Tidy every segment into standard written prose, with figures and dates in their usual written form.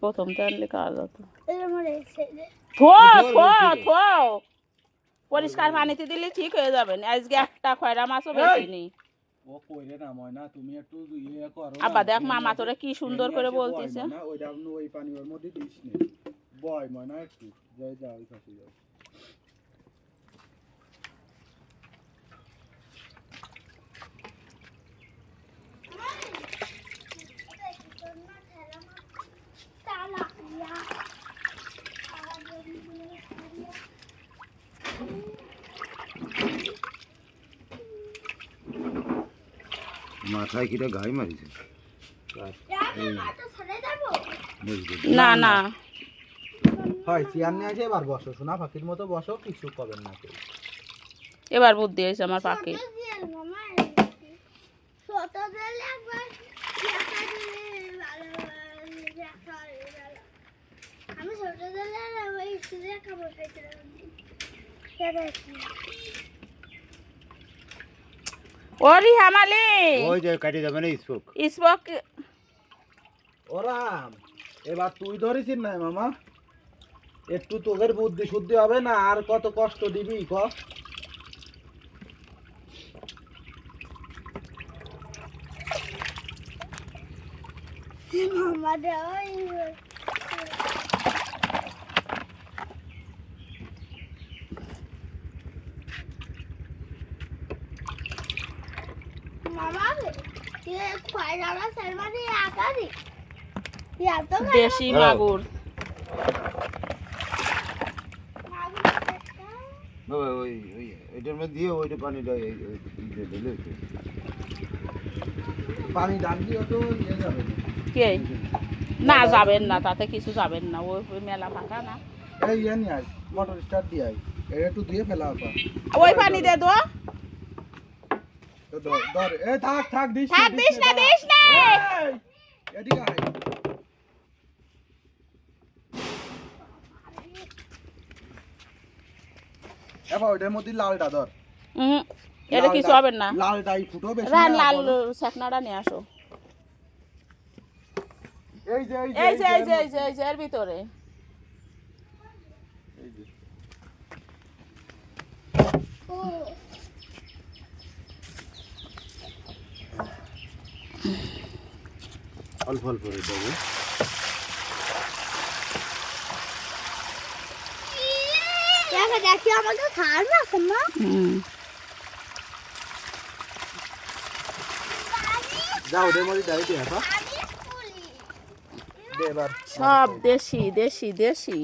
প্রথম টানলে কাজ হতো। পরিষ্কার পানিতে দিলে ঠিক হয়ে যাবে। আজকে একটা খয়রা মাছও বেশি নেই। ও কইরে না ময়না, তুমি একটু ইয়ে করো। আব্বা দেখ মামা তোরা কি সুন্দর করে বলতিছে। না ওইটা আপনি ওই পানি ওর মধ্যে দিস নে। বয় ময়না একটু যাই যাও কাছে যাও। মাথায় কিটা গায়ে মারিছে না না হয় চেয়ার নিয়ে আসে এবার বসো, সোনা পাখির মতো বসো, কিছু করবেন না কেউ। এবার বুদ্ধি হয়েছে আমার পাখি। আমি ছোটবেলায় স্কুলে খাবার খাইছিলাম। ওরি হামালি ওই যে কাটি যাবে না স্পক। ওরাম এবার তুই ধরেছিস না মামা, একটু তোদের বুদ্ধি শুদ্ধি হবে না, আর কত কষ্ট দিবি ক। দেশি মাগুর। বাবা ওই ওই এটার মধ্যে দিয়ে ওইটা পানিটা দিলে পানি ডাল দিও তো ইয়ে যাবে কে না যাবেন না, তাতে কিছু যাবেন না, ওই মেলা ফাঁকা না। এই ইয়ে নিয়ে আয়, মোটর স্টার্ট দিয়ে আয়, এটা একটু দিয়ে ফেলা আপা। ওই পানি দে দো। তো ধর এ থাক থাক দিস থাক দিস না দিস না। এদিকে আয়। এবার ওইটার মধ্যে লালটা ধর। এটা কিছু হবে না। লালটাই ফুটো বেশি রান না। লাল ছাকনাটা নিয়ে আসো। এই যে এই যে এই যে এই যে এই যে এর ভিতরে। এই যে অল্প অল্প করে দেবো। দেখি আমাকে খাওয়ার না মা। যাও ওদের মধ্যে দাই দে আপা। দে এবার সব দেশি দেশি দেশি।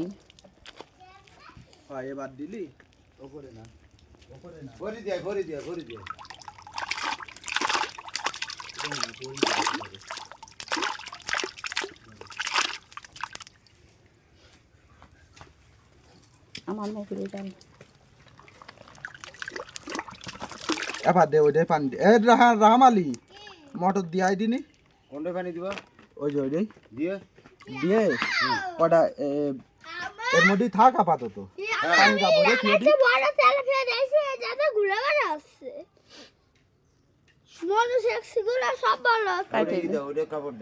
হয় এবার দিলি ওপরে না ভরে দিয়ে ভরে দিয়ে ভরে দিয়ে আমার মুখে যান এবার দে ওইটাই পানি দে। এ রাহামালি মোটর দিয়ে আই দিনি। কোনটা পানি দিবা? ওই যে ওইটাই দিয়ে দিয়ে ওটা এর মধ্যেই থাক আপাতত। পানি যাবো রে খেয়ে দি। বড় তেল ফেলে দিয়েছে যাতে ঘুরে বেড়া আসছে। মানুষ এক সিগুলা সব ভালো আছে। ওটা কাপড়